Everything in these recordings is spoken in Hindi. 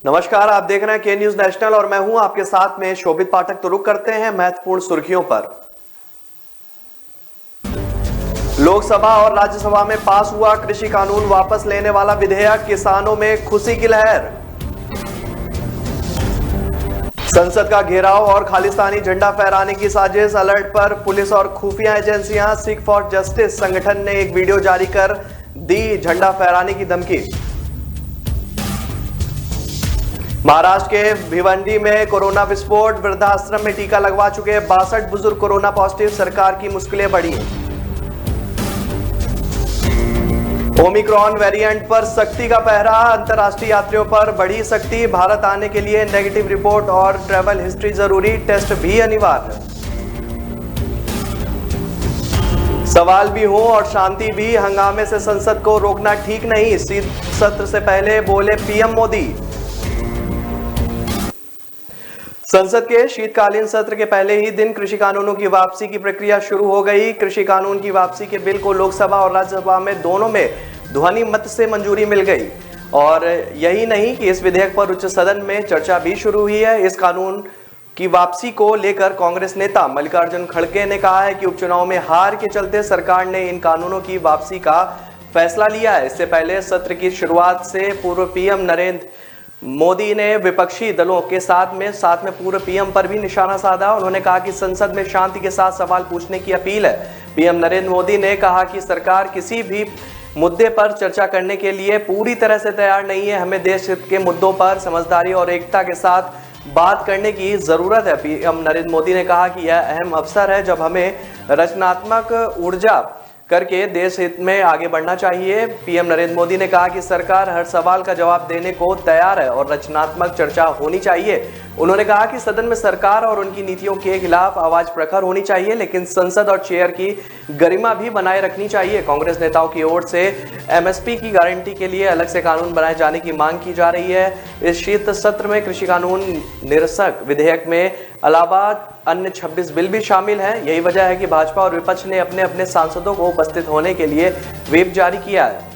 नमस्कार, आप देख रहे हैं के न्यूज नेशनल और मैं हूं आपके साथ में शोभित पाठक। तो रुक करते हैं महत्वपूर्ण सुर्खियों पर। लोकसभा और राज्यसभा में पास हुआ कृषि कानून वापस लेने वाला विधेयक, किसानों में खुशी की लहर। संसद का घेराव और खालिस्तानी झंडा फहराने की साजिश, अलर्ट पर पुलिस और खुफिया एजेंसियां। सिख फॉर जस्टिस संगठन ने एक वीडियो जारी कर दी झंडा फहराने की धमकी। महाराष्ट्र के भिवंडी में कोरोना विस्फोट, वृद्धाश्रम में टीका लगवा चुके 62 बुजुर्ग कोरोना पॉजिटिव, सरकार की मुश्किलें बढ़ी। ओमिक्रॉन वेरिएंट पर सख्ती का पहरा, अंतर्राष्ट्रीय यात्रियों पर बढ़ी सख्ती, भारत आने के लिए नेगेटिव रिपोर्ट और ट्रैवल हिस्ट्री जरूरी, टेस्ट भी अनिवार्य। सवाल भी हो और शांति भी, हंगामे से संसद को रोकना ठीक नहीं, सत्र से पहले बोले पीएम मोदी। संसद के शीतकालीन सत्र के पहले ही दिन कृषि कानूनों की वापसी की प्रक्रिया शुरू हो गई। कृषि कानून की वापसी के बिल को लोकसभा और राज्यसभा में दोनों में ध्वनि मत से मंजूरी मिल गई। और यही नहीं कि इस विधेयक पर उच्च सदन में चर्चा भी शुरू हुई है। इस कानून की वापसी को लेकर कांग्रेस नेता मल्लिकार्जुन खड़गे ने कहा है कि उपचुनाव में हार के चलते सरकार ने इन कानूनों की वापसी का फैसला लिया है। इससे पहले सत्र की शुरुआत से पूर्व पीएम नरेंद्र मोदी ने विपक्षी दलों के साथ में पूर्व पीएम पर भी निशाना साधा। उन्होंने कहा कि संसद में शांति के साथ सवाल पूछने की अपील है। पीएम नरेंद्र मोदी ने कहा कि सरकार किसी भी मुद्दे पर चर्चा करने के लिए पूरी तरह से तैयार नहीं है। हमें देश हित के मुद्दों पर समझदारी और एकता के साथ बात करने की जरूरत है। पीएम नरेंद्र मोदी ने कहा कि यह अहम अवसर है जब हमें रचनात्मक ऊर्जा करके देश हित में आगे बढ़ना चाहिए। पीएम नरेंद्र मोदी ने कहा कि सरकार हर सवाल का जवाब देने को तैयार है और रचनात्मक चर्चा होनी चाहिए। उन्होंने कहा कि सदन में सरकार और उनकी नीतियों के खिलाफ आवाज प्रखर होनी चाहिए, लेकिन संसद और चेयर की गरिमा भी बनाए रखनी चाहिए। कांग्रेस नेताओं की ओर से एमएसपी की गारंटी के लिए अलग से कानून बनाए जाने की मांग की जा रही है। इस शीत सत्र में कृषि कानून निरसक विधेयक में अलावा अन्य 26 बिल भी शामिल हैं। यही वजह है कि भाजपा और विपक्ष ने अपने अपने सांसदों को उपस्थित होने के लिए व्हिप जारी किया है।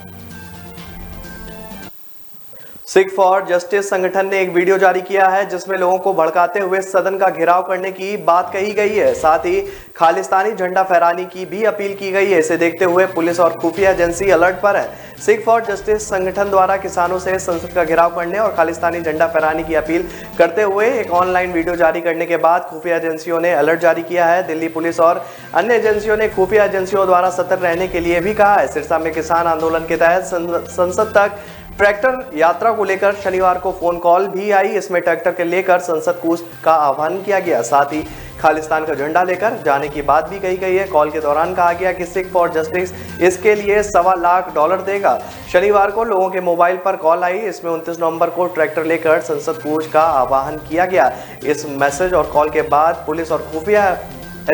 सिख फॉर जस्टिस संगठन ने एक वीडियो जारी किया है जिसमें लोगों को भड़काते हुए सदन का घेराव करने की बात कही गई है। साथ ही खालिस्तानी झंडा फहराने की भी अपील की गई है। इसे देखते हुए पुलिस और खुफिया एजेंसी अलर्ट पर है। सिख फॉर जस्टिस संगठन द्वारा किसानों से संसद का घेराव करने और खालिस्तानी झंडा फहराने की अपील करते हुए एक ऑनलाइन वीडियो जारी करने के बाद खुफिया एजेंसियों ने अलर्ट जारी किया है। दिल्ली पुलिस और अन्य एजेंसियों ने खुफिया एजेंसियों द्वारा सतर्क रहने के लिए भी कहा है। सिरसा में किसान आंदोलन के तहत संसद तक ट्रैक्टर यात्रा को लेकर शनिवार को फोन कॉल भी आई। इसमें ट्रैक्टर के लेकर संसद कूच का आह्वान किया गया। साथ ही खालिस्तान का झंडा लेकर जाने की बात भी कही गई है। कॉल के दौरान कहा गया कि सिख फॉर जस्टिस इसके लिए $1.25 लाख देगा। शनिवार को लोगों के मोबाइल पर कॉल आई। इसमें 29 नवंबर को ट्रैक्टर लेकर संसद कूच का आह्वान किया गया। इस मैसेज और कॉल के बाद पुलिस और खुफिया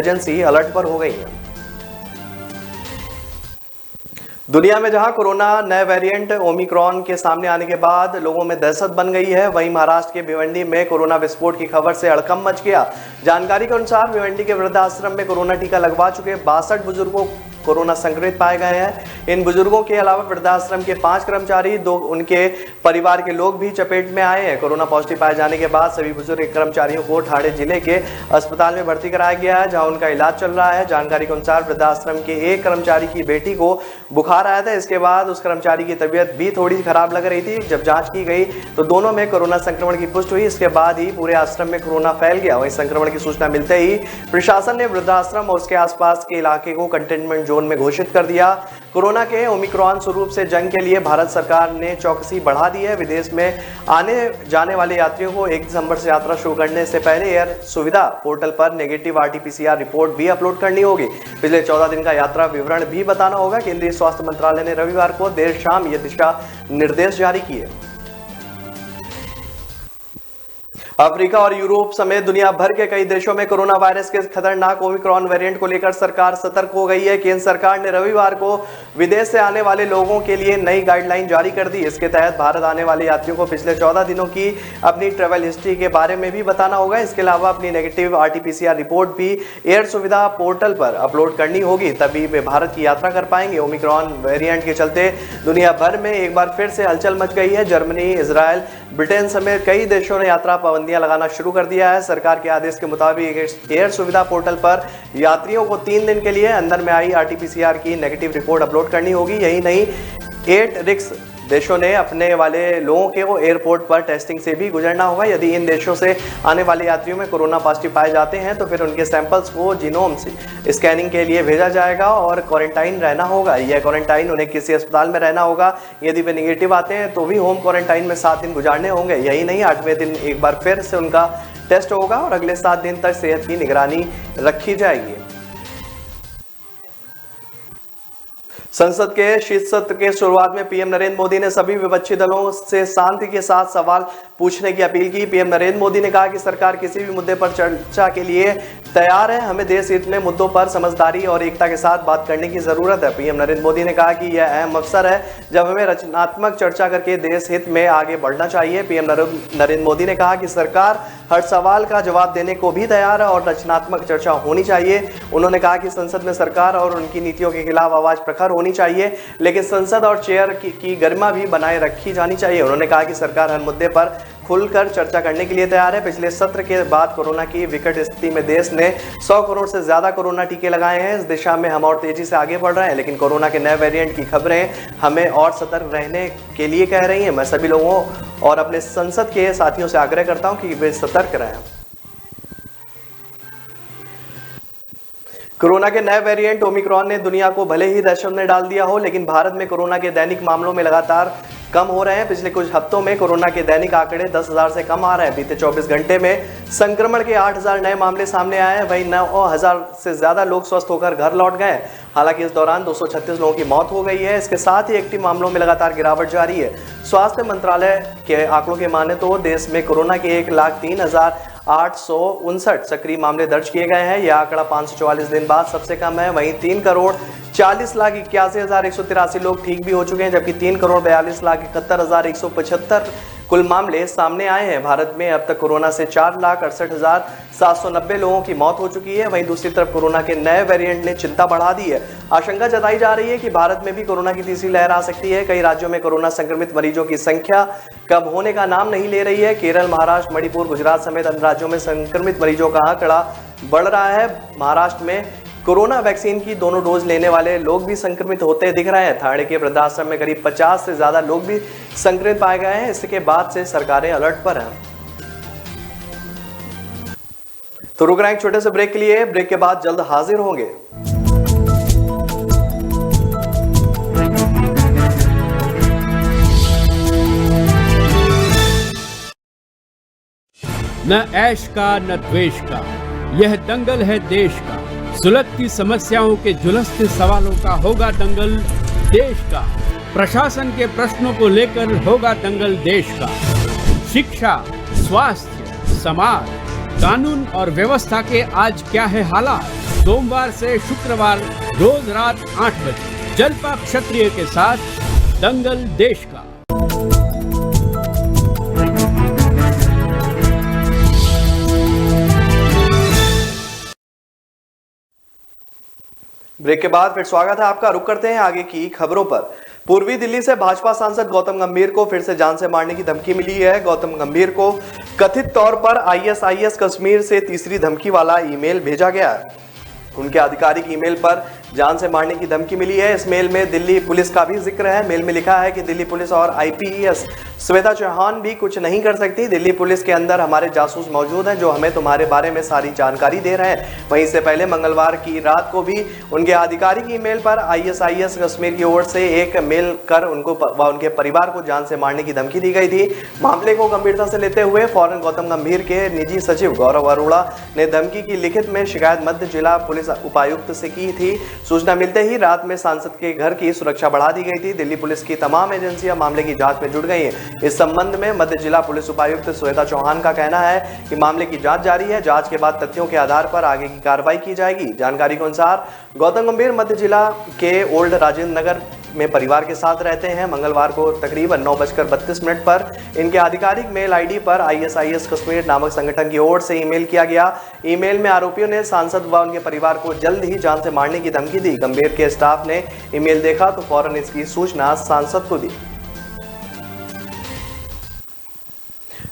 एजेंसी अलर्ट पर हो गई है। दुनिया में जहां कोरोना नए वेरिएंट ओमिक्रॉन के सामने आने के बाद लोगों में दहशत बन गई है, वहीं महाराष्ट्र के भिवंडी में कोरोना विस्फोट की खबर से हड़कंप मच गया। जानकारी के अनुसार भिवंडी के वृद्धाश्रम में कोरोना टीका लगवा चुके 62 बुजुर्गों कोरोना संक्रमित पाए गए हैं। इन बुजुर्गों के अलावा वृद्धाश्रम के 5 कर्मचारी, 2 उनके परिवार के लोग भी चपेट में आए हैं। कोरोना पॉजिटिव पाए जाने के बाद सभी बुजुर्ग कर्मचारियों को ठाणे जिले के अस्पताल में भर्ती कराया गया है, जहां उनका इलाज चल रहा है। जानकारी के अनुसार वृद्धाश्रम के एक कर्मचारी की बेटी को बुखार आया था। इसके बाद उस कर्मचारी की तबीयत भी थोड़ी खराब लग रही थी। जब जांच की गई तो दोनों में कोरोना संक्रमण की पुष्टि हुई। इसके बाद ही पूरे आश्रम में कोरोना फैल गया। वहीं संक्रमण की सूचना मिलते ही प्रशासन ने वृद्धाश्रम और उसके आसपास के इलाके को कंटेनमेंट जोन में घोषित कर दिया। कोरोना के ओमिक्रॉन स्वरूप से जंग के लिए भारत सरकार ने चौकसी बढ़ा दी है। विदेश में आने जाने वाले यात्रियों को 1 दिसंबर से यात्रा शुरू करने से पहले एयर सुविधा पोर्टल पर नेगेटिव RT-PCR रिपोर्ट भी अपलोड करनी होगी। पिछले 14 दिन का यात्रा विवरण भी बताना होगा। केंद्रीय स्वास्थ्य मंत्रालय ने रविवार को देर शाम ये दिशा निर्देश जारी किए। अफ्रीका और यूरोप समेत दुनिया भर के कई देशों में कोरोना वायरस के खतरनाक ओमिक्रॉन वेरिएंट को लेकर सरकार सतर्क हो गई है। केंद्र सरकार ने रविवार को विदेश से आने वाले लोगों के लिए नई गाइडलाइन जारी कर दी। इसके तहत भारत आने वाले यात्रियों को पिछले 14 दिनों की अपनी ट्रैवल हिस्ट्री के बारे में भी बताना होगा। इसके अलावा अपनी नेगेटिव RT-PCR रिपोर्ट भी एयर सुविधा पोर्टल पर अपलोड करनी होगी, तभी वे भारत की यात्रा कर पाएंगे। ओमिक्रॉन वेरिएंट के चलते दुनिया भर में एक बार फिर से हलचल मच गई है। जर्मनी, इजराइल, ब्रिटेन समेत कई देशों ने यात्रा पाबंदियां लगाना शुरू कर दिया है। सरकार के आदेश के मुताबिक एयर सुविधा पोर्टल पर यात्रियों को 3 दिन के लिए अंदर में आई RT-PCR की नेगेटिव रिपोर्ट अपलोड करनी होगी। यही नहीं, 8 रिक्स देशों ने अपने वाले लोगों को एयरपोर्ट पर टेस्टिंग से भी गुजरना होगा। यदि इन देशों से आने वाले यात्रियों में कोरोना पॉजिटिव पाए जाते हैं तो फिर उनके सैंपल्स को जीनोम से स्कैनिंग के लिए भेजा जाएगा और क्वारंटाइन रहना होगा। यह क्वारंटाइन उन्हें किसी अस्पताल में रहना होगा। यदि वे निगेटिव आते हैं तो भी होम क्वारंटाइन में 7 दिन गुजारने होंगे। यही नहीं, 8वें दिन एक बार फिर से उनका टेस्ट होगा और अगले 7 दिन तक सेहत की निगरानी रखी जाएगी। संसद के शीत सत्र के शुरुआत में पीएम नरेंद्र मोदी ने सभी विपक्षी दलों से शांति के साथ सवाल पूछने की अपील की। पीएम नरेंद्र मोदी ने कहा कि सरकार किसी भी मुद्दे पर चर्चा के लिए तैयार है। हमें देश हित में मुद्दों पर समझदारी और एकता के साथ बात करने की जरूरत है। पीएम नरेंद्र मोदी ने कहा कि यह अहम अवसर है जब हमें रचनात्मक चर्चा करके देश हित में आगे बढ़ना चाहिए। पीएम नरेंद्र मोदी ने कहा कि सरकार हर सवाल का जवाब देने को भी तैयार है और रचनात्मक चर्चा होनी चाहिए। उन्होंने कहा कि संसद में सरकार और उनकी नीतियों के खिलाफ आवाज प्रखर होनी चाहिए, लेकिन संसद और चेयर की गरिमा भी बनाए रखी जानी चाहिए। उन्होंने कहा कि सरकार हर मुद्दे पर खुलकर चर्चा करने के लिए तैयार है। पिछले सत्र के बाद कोरोना की विकट स्थिति में देश ने 100 करोड़ से ज्यादा कोरोना टीके लगाए हैं। इस दिशा में हम और तेजी से आगे बढ़ रहे हैं, लेकिन कोरोना के नए वेरिएंट की खबरें हमें और सतर्क रहने के लिए कह रही हैं। मैं सभी लोगों और अपने संसद के साथियों से आग्रह करता हूं कि वे सतर्क रहें। कोरोना के नए वेरिएंट ओमिक्रॉन ने दुनिया को भले ही दहशत में डाल दिया हो, लेकिन भारत में कोरोना के दैनिक मामलों में लगातार कम हो रहे हैं। पिछले कुछ हफ्तों में कोरोना के दैनिक आंकड़े 10,000 से कम आ रहे हैं। बीते 24 घंटे में संक्रमण के 8,000 नए मामले सामने आए हैं। वहीं 9,000 से ज्यादा लोग स्वस्थ होकर घर लौट गए। हालांकि इस दौरान 236 लोगों की मौत हो गई है। इसके साथ ही एक्टिव मामलों में लगातार गिरावट जारी है। स्वास्थ्य मंत्रालय के आंकड़ों के माने तो देश में कोरोना के 1,03,859 सक्रिय मामले दर्ज किए गए हैं। यह आंकड़ा 544 दिन बाद सबसे कम है। वहीं 3,40,81,183 लोग ठीक भी हो चुके हैं, जबकि 3,42,71,175 कुल मामले सामने आए हैं। भारत में अब तक कोरोना से 4,68,790 लोगों की मौत हो चुकी है। वहीं दूसरी तरफ कोरोना के नए वेरिएंट ने चिंता बढ़ा दी है। आशंका जताई जा रही है कि भारत में भी कोरोना की तीसरी लहर आ सकती है। कई राज्यों में कोरोना संक्रमित मरीजों की संख्या कम होने का नाम नहीं ले रही है। केरल, महाराष्ट्र, मणिपुर, गुजरात समेत अन्य राज्यों में संक्रमित मरीजों का आंकड़ा बढ़ रहा है। महाराष्ट्र में कोरोना वैक्सीन की दोनों डोज लेने वाले लोग भी संक्रमित होते दिख रहे हैं। थाने के वृद्धाश्रम में करीब 50 से ज्यादा लोग भी संक्रमित पाए गए हैं। इसके बाद से सरकारें अलर्ट पर हैं। तो रुक रहे हैं एक छोटे से ब्रेक के लिए। ब्रेक के बाद जल्द हाजिर होंगे। न ऐश का न द्वेष का, यह दंगल है देश का। सुलगती समस्याओं के झुलसते सवालों का होगा दंगल देश का। प्रशासन के प्रश्नों को लेकर होगा दंगल देश का। शिक्षा, स्वास्थ्य, समाज, कानून और व्यवस्था के आज क्या है हालात। सोमवार से शुक्रवार रोज रात 8 बजे जलपा क्षत्रिय के साथ दंगल देश का। ब्रेक के बाद फिर स्वागत है आपका। रुक करते हैं आगे की खबरों पर। पूर्वी दिल्ली से भाजपा सांसद गौतम गंभीर को फिर से जान से मारने की धमकी मिली है। गौतम गंभीर को कथित तौर पर ISIS कश्मीर से तीसरी धमकी वाला ईमेल भेजा गया है। उनके आधिकारिक ईमेल पर जान से मारने की धमकी मिली है। इस मेल में दिल्ली पुलिस का भी जिक्र है। मेल में लिखा है कि दिल्ली पुलिस और IPS श्वेता चौहान भी कुछ नहीं कर सकती। दिल्ली पुलिस के अंदर हमारे जासूस मौजूद हैं जो हमें तुम्हारे बारे में सारी जानकारी दे रहे हैं। वहीं इससे पहले मंगलवार की रात को भी उनके आधिकारिक ईमेल पर ISIS कश्मीर की ओर से एक मेल कर उनको व उनके परिवार को जान से मारने की धमकी दी गई थी। मामले को गंभीरता से लेते हुए फौरन गौतम गंभीर के निजी सचिव गौरव अरोड़ा ने धमकी की लिखित में शिकायत मध्य जिला पुलिस उपायुक्त से की थी। सूचना मिलते ही रात में सांसद के घर की सुरक्षा बढ़ा दी गई थी। दिल्ली पुलिस की तमाम एजेंसियां मामले की जांच में जुट गई हैं। इस संबंध में मध्य जिला पुलिस उपायुक्त श्वेता चौहान का कहना है कि मामले की जांच जारी है। जांच के बाद तथ्यों के आधार पर आगे की कार्रवाई की जाएगी। जानकारी के अनुसार गौतम गंभीर मध्य जिला के ओल्ड राजेंद्र नगर में परिवार के साथ रहते हैं। मंगलवार को तकरीबन 9:32 पर इनके आधिकारिक मेल आईडी पर ISIS कश्मीर नामक संगठन की ओर से ईमेल किया गया। ईमेल में आरोपियों ने सांसद व उनके परिवार को जल्द ही जान से मारने की धमकी दी। गंभीर के स्टाफ ने ईमेल देखा तो फौरन इसकी सूचना सांसद को दी।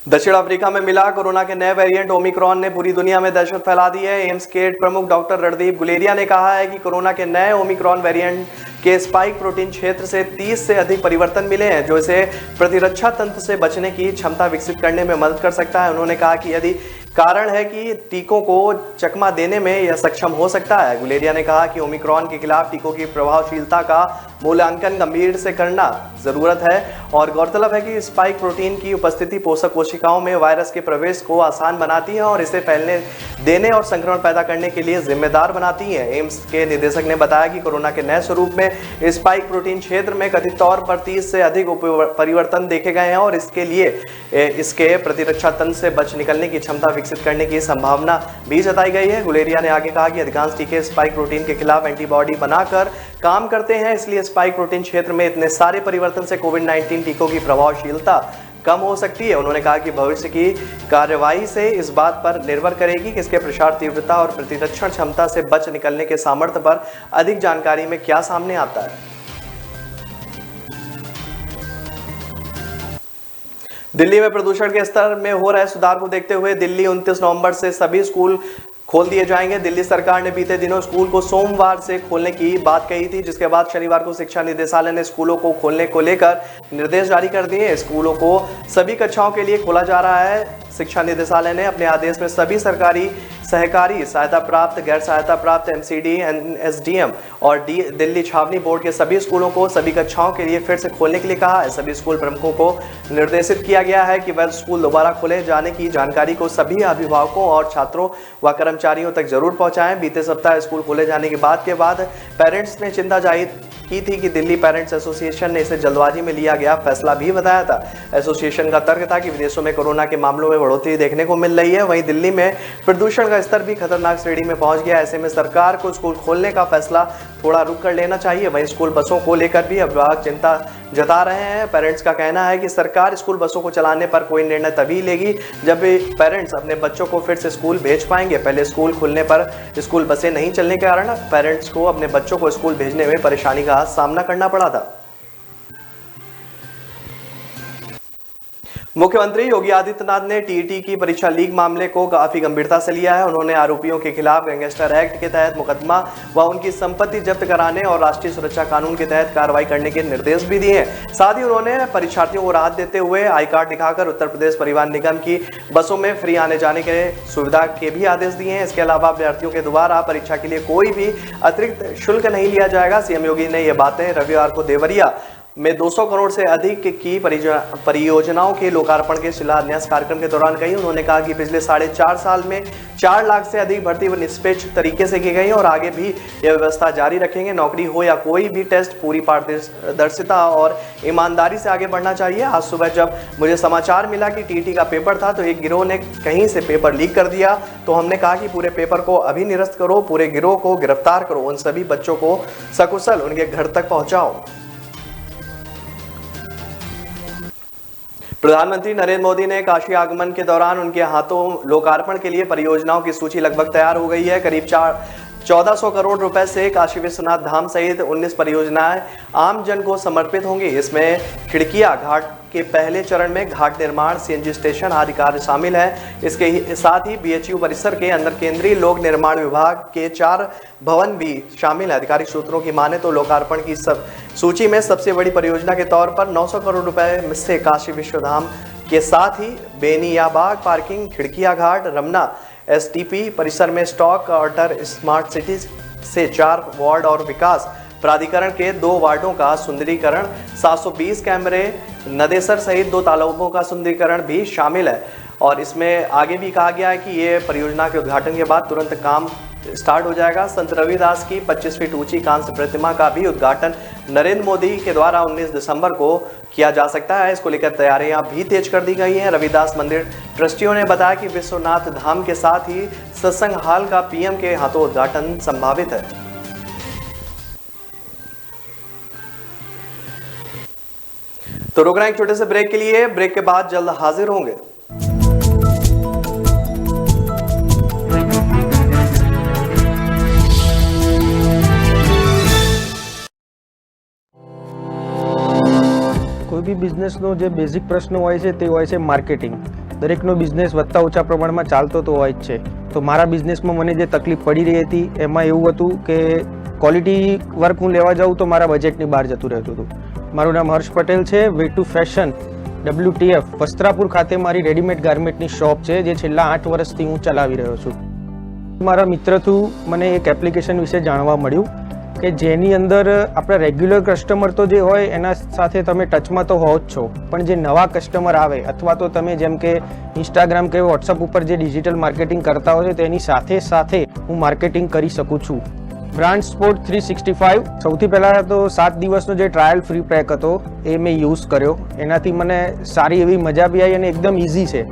दक्षिण अफ्रीका में मिला कोरोना के नए वेरिएंट ओमिक्रॉन ने पूरी दुनिया में दहशत फैला दी है। एम्स के प्रमुख डॉक्टर रणदीप गुलेरिया ने कहा है कि कोरोना के नए ओमिक्रॉन वेरिएंट के स्पाइक प्रोटीन क्षेत्र से 30 से अधिक परिवर्तन मिले हैं, जो इसे प्रतिरक्षा तंत्र से बचने की क्षमता विकसित करने में मदद कर सकता है। उन्होंने कहा कि यदि कारण है कि टीकों को चकमा देने में यह सक्षम हो सकता है। गुलेरिया ने कहा कि ओमिक्रॉन के खिलाफ टीकों की प्रभावशीलता का मूल्यांकन गंभीर से करना जरूरत है और गौरतलब है कि स्पाइक प्रोटीन की उपस्थिति पोषक कोशिकाओं में वायरस के प्रवेश को आसान बनाती है और इसे फैलने देने और संक्रमण पैदा करने के लिए जिम्मेदार बनाती है। एम्स के निदेशक ने बताया कि कोरोना के नए स्वरूप में स्पाइक प्रोटीन क्षेत्र में कथित तौर पर 30 से अधिक परिवर्तन देखे गए हैं और इसके लिए इसके प्रतिरक्षा तंत्र से बच निकलने की क्षमता विकसित करने की संभावना भी जताई गई है। गुलेरिया ने आगे कहा कि अधिकांश टीके स्पाइक प्रोटीन के खिलाफ एंटीबॉडी बनाकर काम करते हैं, इसलिए स्पाइक प्रोटीन क्षेत्र में इतने सारे परिवर्तन से कोविड-19 टीकों की प्रभावशीलता कम हो सकती है। उन्होंने कहा कि भविष्य की कार्यवाही से इस बात पर निर्भर करेगी कि इसके प्रसार तीव्रता और प्रतिरक्षण क्षमता से बच निकलने के सामर्थ्य पर अधिक जानकारी में क्या सामने आता है। दिल्ली में प्रदूषण के स्तर में हो रहे सुधार को देखते हुए दिल्ली 29 नवंबर से सभी स्कूल खोल दिए जाएंगे। दिल्ली सरकार ने बीते दिनों स्कूल को सोमवार से खोलने की बात कही थी, जिसके बाद शनिवार को शिक्षा निदेशालय ने स्कूलों को खोलने को लेकर निर्देश जारी कर दिए। स्कूलों को सभी कक्षाओं के लिए खोला जा रहा है। शिक्षा निदेशालय ने अपने आदेश में सभी सरकारी, सहकारी, सहायता प्राप्त, गैर सहायता प्राप्त, MCD, SDM और दिल्ली छावनी बोर्ड के सभी स्कूलों को सभी कक्षाओं के लिए फिर से खोलने के लिए कहा है। सभी स्कूल प्रमुखों को निर्देशित किया गया है कि वह स्कूल दोबारा खोले जाने की जानकारी को सभी अभिभावकों और छात्रों व कर्मचारियों तक जरूर पहुंचाएं। बीते सप्ताह स्कूल खोले जाने के बाद पेरेंट्स ने चिंता जाहिर की थी कि दिल्ली पेरेंट्स एसोसिएशन ने इसे जल्दबाजी में लिया गया फैसला भी बताया था। एसोसिएशन का तर्क था कि विदेशों में कोरोना के मामलों में बढ़ोतरी देखने को मिल रही है, वहीं दिल्ली में प्रदूषण का स्तर भी खतरनाक श्रेणी में पहुंच गया। ऐसे में सरकार को स्कूल खोलने का फैसला थोड़ा रुक कर लेना चाहिए। वहीं स्कूल बसों को लेकर भी अभिभावक चिंता जता रहे हैं। पेरेंट्स का कहना है कि सरकार स्कूल बसों को चलाने पर कोई निर्णय तभी लेगी जब पेरेंट्स अपने बच्चों को फिर से स्कूल भेज पाएंगे। पहले स्कूल खुलने पर स्कूल बसें नहीं चलने के कारण पेरेंट्स को अपने बच्चों को स्कूल भेजने में परेशानी का सामना करना पड़ा था। मुख्यमंत्री योगी आदित्यनाथ ने टीईटी की परीक्षा लीक मामले को काफी गंभीरता से लिया है। उन्होंने आरोपियों के खिलाफ गैंगस्टर एक्ट के तहत मुकदमा व उनकी संपत्ति जब्त कराने और राष्ट्रीय सुरक्षा कानून के तहत कार्रवाई करने के निर्देश भी दिए हैं। साथ ही उन्होंने परीक्षार्थियों को राहत देते हुए आई कार्ड दिखाकर उत्तर प्रदेश परिवहन निगम की बसों में फ्री आने जाने के सुविधा के भी आदेश दिए हैं। इसके अलावा अभ्यर्थियों के द्वारा परीक्षा के लिए कोई भी अतिरिक्त शुल्क नहीं लिया जाएगा। सीएम योगी ने यह बातें रविवार को देवरिया में 200 करोड़ से अधिक की परियोजनाओं के लोकार्पण के शिलान्यास कार्यक्रम के दौरान कही। उन्होंने कहा कि पिछले 4.5 साल में 4 लाख से अधिक भर्ती निष्पक्ष तरीके से की गई और आगे भी यह व्यवस्था जारी रखेंगे। नौकरी हो या कोई भी टेस्ट, पूरी पारदर्शिता और ईमानदारी से आगे बढ़ना चाहिए। आज सुबह जब मुझे समाचार मिला कि टीटी का पेपर था तो एक गिरोह ने कहीं से पेपर लीक कर दिया, तो हमने कहा कि पूरे पेपर को अभी निरस्त करो, पूरे गिरोह को गिरफ्तार करो, उन सभी बच्चों को सकुशल उनके घर तक पहुंचाओ। प्रधानमंत्री नरेंद्र मोदी ने काशी आगमन के दौरान उनके हाथों लोकार्पण के लिए परियोजनाओं की सूची लगभग तैयार हो गई है। करीब 1400 करोड़ रुपए से काशी विश्वनाथ धाम सहित 19 परियोजनाएं आम जन को समर्पित होंगी। इसमें खिड़किया घाट के पहले चरण में घाट निर्माण, CNG स्टेशन आदि कार्य शामिल है। इसके साथ ही BHU परिसर के अंदर केंद्रीय लोक निर्माण विभाग के 4 भवन भी शामिल है। आधिकारिक सूत्रों की माने तो लोकार्पण की सूची में सबसे बड़ी परियोजना के तौर पर 900 करोड़ रुपए से काशी विश्वधाम के साथ ही बेनियाबाग पार्किंग, खिड़किया घाट, रमना STP परिसर में स्टॉक ऑर्डर, स्मार्ट सिटी से 4 वार्ड और विकास प्राधिकरण के 2 वार्डों का सुंदरीकरण, 720 कैमरे, नदेसर सहित 2 तालाबों का सुंदरीकरण भी शामिल है। और इसमें आगे भी कहा गया है कि ये परियोजना के उद्घाटन के बाद तुरंत काम स्टार्ट हो जाएगा। संत रविदास की 25 फीट ऊंची कांस्य प्रतिमा का भी उद्घाटन नरेंद्र मोदी के द्वारा 19 दिसंबर को किया जा सकता है। इसको लेकर तैयारियां भी तेज कर दी गई हैं। रविदास मंदिर ट्रस्टियों ने बताया कि विश्वनाथ धाम के साथ ही सत्संग हॉल का पीएम के हाथों उद्घाटन संभावित है। तो रुक रहे हैं एक छोटे से ब्रेक के लिए। ब्रेक के बाद जल्द हाजिर होंगे। કોઈ બી બિઝનેસનો જે બેઝિક પ્રશ્ન હોય છે તે હોય છે માર્કેટિંગ. દરેકનો બિઝનેસ વધતા ઓછા પ્રમાણમાં ચાલતો તો હોય જ છે. તો મારા બિઝનેસમાં મને જે તકલીફ પડી રહી હતી એમાં એવું હતું કે ક્વોલિટી વર્ક હું લેવા જાઉં તો મારા બજેટની બહાર જતું રહેતું હતું. મારું નામ હર્ષ પટેલ છે. Way to fashion WTF Vastrapur ખાતે મારી રેડીમેડ ગાર્મેન્ટની શોપ છે જે છેલ્લા 8 વર્ષથી હું ચલાવી રહ્યો છું. મારા મિત્ર થ્રુ મને એક એપ્લિકેશન વિશે જાણવા મળ્યું કે જેની અંદર આપણા રેગ્યુલર કસ્ટમર તો જે હોય એના સાથે તમે ટચમાં તો હો જ છો, પણ જે નવા કસ્ટમર આવે અથવા તો તમે જેમ કે ઇન્સ્ટાગ્રામ કે વોટ્સઅપ ઉપર જે ડિજિટલ માર્કેટિંગ કરતા હોય તેની સાથે સાથે હું માર્કેટિંગ કરી શકું છું. બ્રાન્ડ સ્પોર્ટ 365 સૌથી પહેલાં તો 7 દિવસનો જે ટ્રાયલ ફ્રી પેક હતો એ મેં યુઝ કર્યો. એનાથી મને સારી એવી મજા બી આવી અને એકદમ ઇઝી છે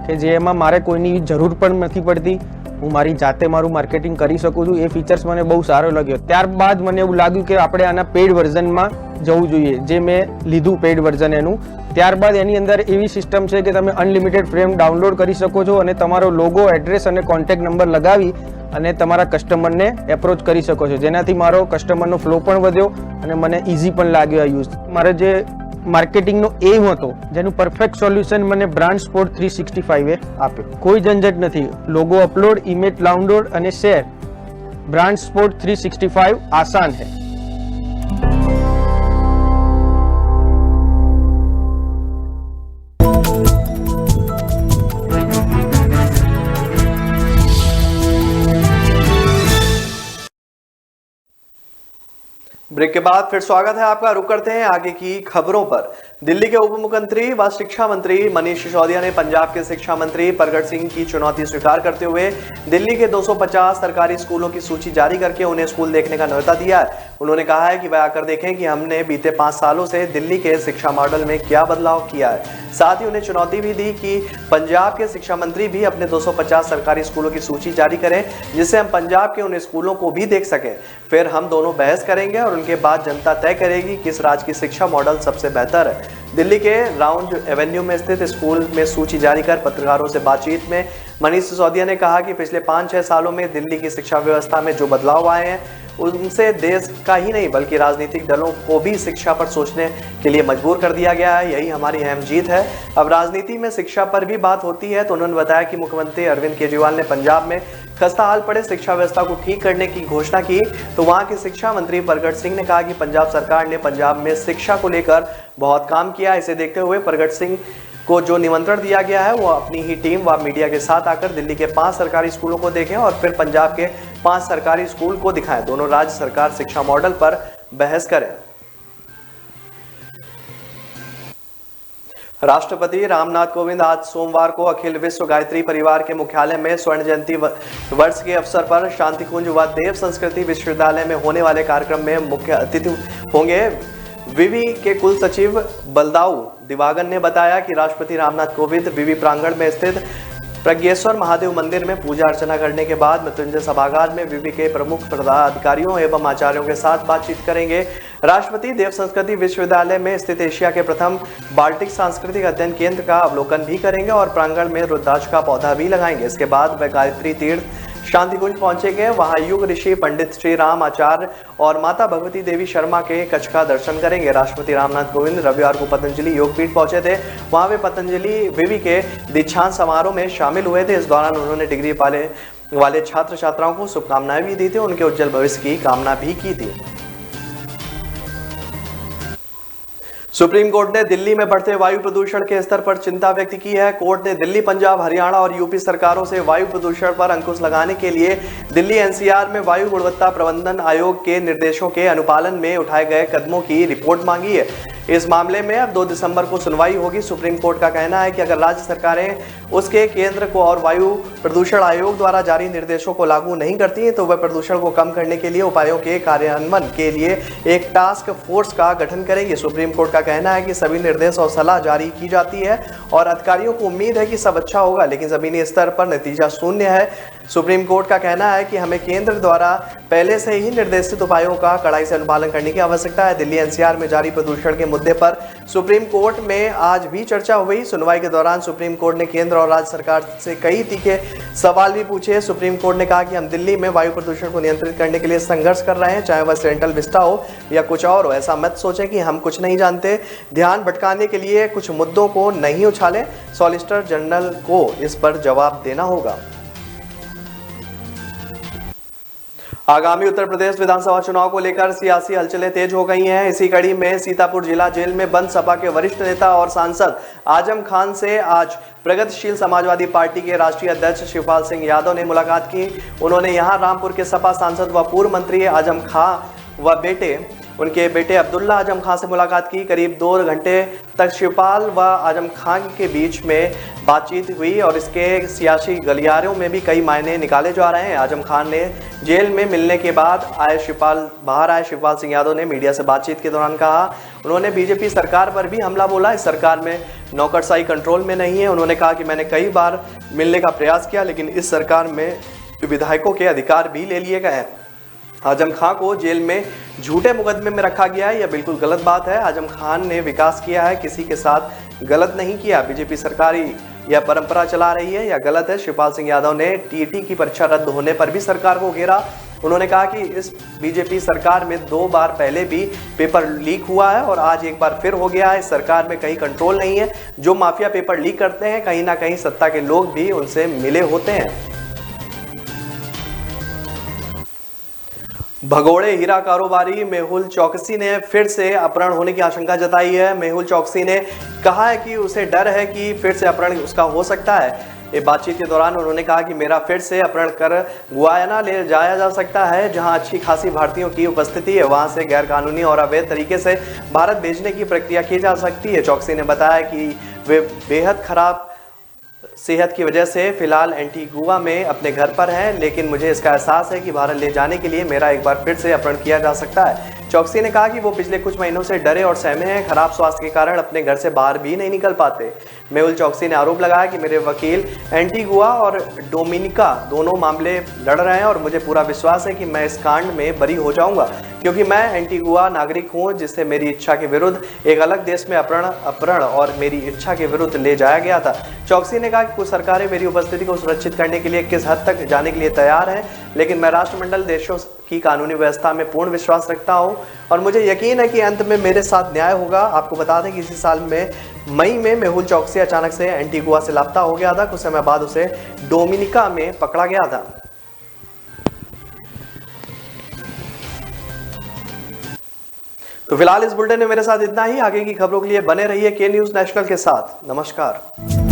કે જેમાં મારે કોઈની જરૂર પણ નથી પડતી. હું મારી જાતે મારું માર્કેટિંગ કરી શકું છું. એ ફીચર્સ મને બહુ સારો લાગ્યો. ત્યારબાદ મને એવું લાગ્યું કે આપણે આના પેઇડ વર્ઝનમાં જવું જોઈએ, જે મેં લીધું પેઇડ વર્ઝન એનું. ત્યારબાદ એની અંદર એવી સિસ્ટમ છે કે તમે અનલિમિટેડ ફ્રેમ ડાઉનલોડ કરી શકો છો અને તમારો લોગો, એડ્રેસ અને કોન્ટેક્ટ નંબર લગાવી અને તમારા કસ્ટમરને એપ્રોચ કરી શકો છો, જેનાથી મારો કસ્ટમરનો ફ્લો પણ વધ્યો અને મને ઇઝી પણ લાગ્યો આ યુઝ. મારે જે માર્કેટિંગનો એમ હતો જેનું પરફેક્ટ સોલ્યુશન મને બ્રાન્ડ સ્પોર્ટ 365 આપ્યો. કોઈ ઝંઝટ નથી. લોગો અપલોડ, ઇમેજ ડાઉનલોડ અને શેર. બ્રાન્ડ સ્પોર્ટ 365 આસાન है. ब्रेक के बाद फिर स्वागत है आपका। रुक करते हैं आगे की खबरों पर। दिल्ली के उप मुख्यमंत्री व शिक्षा मंत्री मनीष सिसोदिया ने पंजाब के शिक्षा मंत्री प्रगट सिंह की चुनौती स्वीकार करते हुए दिल्ली के 250 सरकारी स्कूलों की सूची जारी करके उन्हें स्कूल देखने का न्योता दिया है। उन्होंने कहा है कि वह आकर देखें कि हमने बीते 5 सालों से दिल्ली के शिक्षा मॉडल में क्या बदलाव किया है। साथ ही उन्हें चुनौती भी दी कि पंजाब के शिक्षा मंत्री भी अपने 250 सरकारी स्कूलों की सूची जारी करें, जिससे हम पंजाब के उन स्कूलों को भी देख सकें। फिर हम दोनों बहस करेंगे और उनके बाद जनता तय करेगी किस राज्य की शिक्षा मॉडल सबसे बेहतर है। दिल्ली के राउंड एवेन्यू में स्थित स्कूल में सूची जारी कर पत्रकारों से बातचीत में मनीष सिसोदिया ने कहा कि पिछले 5-6 सालों में दिल्ली की शिक्षा व्यवस्था में जो बदलाव आए हैं उनसे देश का ही नहीं बल्कि राजनीतिक दलों को भी शिक्षा पर सोचने के लिए मजबूर कर दिया गया है। यही हमारी अहम जीत है। अब राजनीति में शिक्षा पर भी बात होती है। तो उन्होंने बताया कि मुख्यमंत्री अरविंद केजरीवाल ने पंजाब में खस्ता हाल पड़े शिक्षा व्यवस्था को ठीक करने की घोषणा की, तो वहां के शिक्षा मंत्री प्रगट सिंह ने कहा कि पंजाब सरकार ने पंजाब में शिक्षा को लेकर बहुत काम किया। इसे देखते हुए प्रगट सिंह को जो निमंत्रण दिया गया है वो अपनी ही टीम व मीडिया के साथ आकर दिल्ली के 5 सरकारी स्कूलों को देखें और फिर पंजाब के 5 सरकारी स्कूल को दिखाएं। दोनों राज्य सरकार शिक्षा मॉडल पर बहस करें। राष्ट्रपति रामनाथ कोविंद आज सोमवार को अखिल विश्व गायत्री परिवार के मुख्यालय में स्वर्ण जयंती वर्ष के अवसर पर शांति कुंज व देव संस्कृति विश्वविद्यालय में होने वाले कार्यक्रम में मुख्य अतिथि होंगे। विवि के कुल सचिव बलदाऊ दिवागन ने बताया कि राष्ट्रपति रामनाथ कोविंद विवि प्रांगण में स्थित प्रज्ञेश्वर महादेव मंदिर में पूजा अर्चना करने के बाद मृत्युंजय सभागार में विवि के प्रमुख पदाधिकारियों एवं आचार्यों के साथ बातचीत करेंगे। राष्ट्रपति देव संस्कृति विश्वविद्यालय में स्थित एशिया के प्रथम बाल्टिक सांस्कृतिक अध्ययन केंद्र का अवलोकन भी करेंगे और प्रांगण में रुद्राक्ष का पौधा भी लगाएंगे। इसके बाद वे गायत्री तीर्थ शांति कुंज पहुंचेंगे। वहां युग ऋषि पंडित श्री राम आचार्य और माता भगवती देवी शर्मा के कक्ष का दर्शन करेंगे। राष्ट्रपति रामनाथ कोविंद रविवार को पतंजलि योगपीठ पहुंचे थे। वहां वे पतंजलि विवि के दीक्षांत समारोह में शामिल हुए थे। इस दौरान उन्होंने डिग्री वाले छात्र छात्राओं को शुभकामनाएं भी दी थी, उनके उज्जवल भविष्य की कामना भी की थी। सुप्रीम कोर्ट ने दिल्ली में बढ़ते वायु प्रदूषण के स्तर पर चिंता व्यक्त की है। कोर्ट ने दिल्ली, पंजाब, हरियाणा और यूपी सरकारों से वायु प्रदूषण पर अंकुश लगाने के लिए दिल्ली एनसीआर में वायु गुणवत्ता प्रबंधन आयोग के निर्देशों के अनुपालन में उठाए गए कदमों की रिपोर्ट मांगी है। इस मामले में अब 2 दिसंबर को सुनवाई होगी। सुप्रीम कोर्ट का कहना है कि अगर राज्य सरकारें उसके केंद्र को और वायु प्रदूषण आयोग द्वारा जारी निर्देशों को लागू नहीं करती हैं तो वह प्रदूषण को कम करने के लिए उपायों के कार्यान्वयन के लिए एक टास्क फोर्स का गठन करेंगे। सुप्रीम कोर्ट का कहना है कि सभी निर्देश और सलाह जारी की जाती है और अधिकारियों को उम्मीद है कि सब अच्छा होगा, लेकिन जमीनी स्तर पर नतीजा शून्य है। सुप्रीम कोर्ट का कहना है कि हमें केंद्र द्वारा पहले से ही निर्देशित उपायों का कड़ाई से अनुपालन करने की आवश्यकता है। दिल्ली एनसीआर में जारी प्रदूषण के मुद्दे पर सुप्रीम कोर्ट में आज भी चर्चा हुई। सुनवाई के दौरान सुप्रीम कोर्ट ने केंद्र और राज्य सरकार से कई तीखे सवाल भी पूछे। सुप्रीम कोर्ट ने कहा कि हम दिल्ली में वायु प्रदूषण को नियंत्रित करने के लिए संघर्ष कर रहे हैं, चाहे वह सेंट्रल विस्टा हो या कुछ और हो। ऐसा मत सोचें कि हम कुछ नहीं जानते। ध्यान भटकाने के लिए कुछ मुद्दों को नहीं उछालें। सॉलिसिटर जनरल को इस पर जवाब देना होगा। आगामी उत्तर प्रदेश विधानसभा चुनाव को लेकर सियासी हलचलें तेज हो गई हैं। इसी कड़ी में सीतापुर जिला जेल में बंद सपा के वरिष्ठ नेता और सांसद आजम खान से आज प्रगतिशील समाजवादी पार्टी के राष्ट्रीय अध्यक्ष शिवपाल सिंह यादव ने मुलाकात की। उन्होंने यहां रामपुर के सपा सांसद व पूर्व मंत्री आजम खान व उनके बेटे अब्दुल्ला आजम खान से मुलाकात की। करीब 2 घंटे तक शिवपाल व आजम खान के बीच में बातचीत हुई और इसके सियासी गलियारों में भी कई मायने निकाले जा रहे हैं। आजम खान ने जेल में मिलने के बाद बाहर आए शिवपाल सिंह यादव ने मीडिया से बातचीत के दौरान कहा, उन्होंने बीजेपी सरकार पर भी हमला बोला। इस सरकार में नौकरशाही कंट्रोल में नहीं है। उन्होंने कहा कि मैंने कई बार मिलने का प्रयास किया, लेकिन इस सरकार में विधायकों के अधिकार भी ले लिए गए हैं। आजम खान को जेल में झूठे मुकदमे में रखा गया है, यह बिल्कुल गलत बात है। आजम खान ने विकास किया है, किसी के साथ गलत नहीं किया। बीजेपी सरकार यह परंपरा चला रही है, यह गलत है। शिवपाल सिंह यादव ने टीईटी की परीक्षा रद्द होने पर भी सरकार को घेरा। उन्होंने कहा कि इस बीजेपी सरकार में 2 बार पहले भी पेपर लीक हुआ है और आज एक बार फिर हो गया है। इस सरकार में कहीं कंट्रोल नहीं है। जो माफिया पेपर लीक करते हैं, कहीं ना कहीं सत्ता के लोग भी उनसे मिले होते हैं। भगोड़े हीरा कारोबारी मेहुल चौकसी ने फिर से अपहरण होने की आशंका जताई है। मेहुल चौकसी ने कहा है कि उसे डर है कि फिर से अपहरण उसका हो सकता है। ये बातचीत के दौरान उन्होंने कहा कि मेरा फिर से अपहरण कर गुयाना ले जाया जा सकता है, जहां अच्छी खासी भारतीयों की उपस्थिति है। वहां से गैरकानूनी और अवैध तरीके से भारत भेजने की प्रक्रिया की जा सकती है। चौकसी ने बताया कि वे बेहद खराब सेहत की वजह से फिलहाल एंटीगुआ में अपने घर पर हैं, लेकिन मुझे इसका एहसास है कि भारत ले जाने के लिए मेरा एक बार फिर से अपहरण किया जा सकता है। चौकसी ने कहा कि वो पिछले कुछ महीनों से डरे और सहमे हैं, खराब स्वास्थ्य के कारण अपने घर से बाहर भी नहीं निकल पाते। मेहुल चौकसी ने आरोप लगाया कि मेरे वकील एंटीगुआ और डोमिनिका दोनों मामले लड़ रहे हैं और मुझे पूरा विश्वास है कि मैं इस कांड में बरी हो जाऊंगा, क्योंकि मैं एंटीगुआ नागरिक हूं जिससे मेरी इच्छा के विरुद्ध एक अलग देश में अपहरण और मेरी इच्छा के विरुद्ध ले जाया गया था। चौकसी ने कहा कि कुछ सरकारें मेरी उपस्थिति को सुरक्षित करने के लिए किस हद तक जाने के लिए तैयार हैं, लेकिन मैं राष्ट्रमंडल देशों की कानूनी व्यवस्था में पूर्ण विश्वास रखता हूं और मुझे यकीन है कि अंत में मेरे साथ न्याय होगा। आपको बता दें कि इसी साल में मई में मेहुल चौकसी अचानक से एंटीगुआ से लापता हो गया था। कुछ समय बाद उसे डोमिनिका में पकड़ा गया था। तो फिलहाल इस बुलेटिन में मेरे साथ इतना ही। आगे की खबरों के लिए बने रहिए के न्यूज़ नेशनल के साथ। नमस्कार।